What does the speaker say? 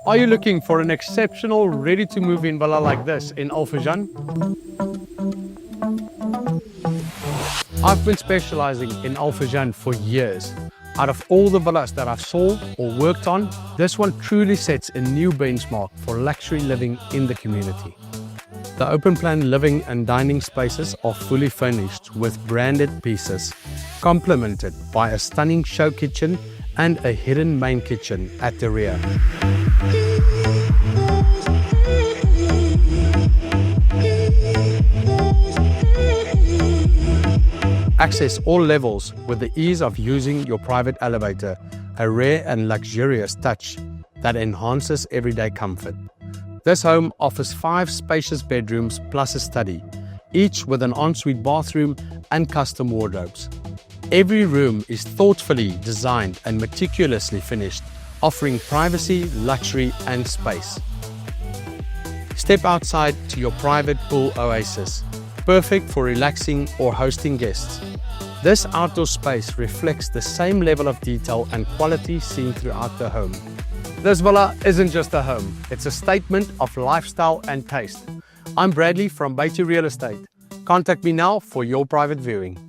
Are you looking for an exceptional, ready-to-move-in villa like this in Furjan? I've been specializing in Furjan for years. Out of all the villas that I've sold or worked on, this one truly sets a new benchmark for luxury living in the community. The open-plan living and dining spaces are fully furnished with branded pieces, complemented by a stunning show kitchen and a hidden main kitchen at the rear. Access all levels with the ease of using your private elevator, a rare and luxurious touch that enhances everyday comfort. This home offers 5 spacious bedrooms plus a study, each with an ensuite bathroom and custom wardrobes. Every room is thoughtfully designed and meticulously finished, offering privacy, luxury, and space. Step outside to your private pool oasis, perfect for relaxing or hosting guests. This outdoor space reflects the same level of detail and quality seen throughout the home. This villa isn't just a home, it's a statement of lifestyle and taste. I'm Bradley from Bayti Real Estate. Contact me now for your private viewing.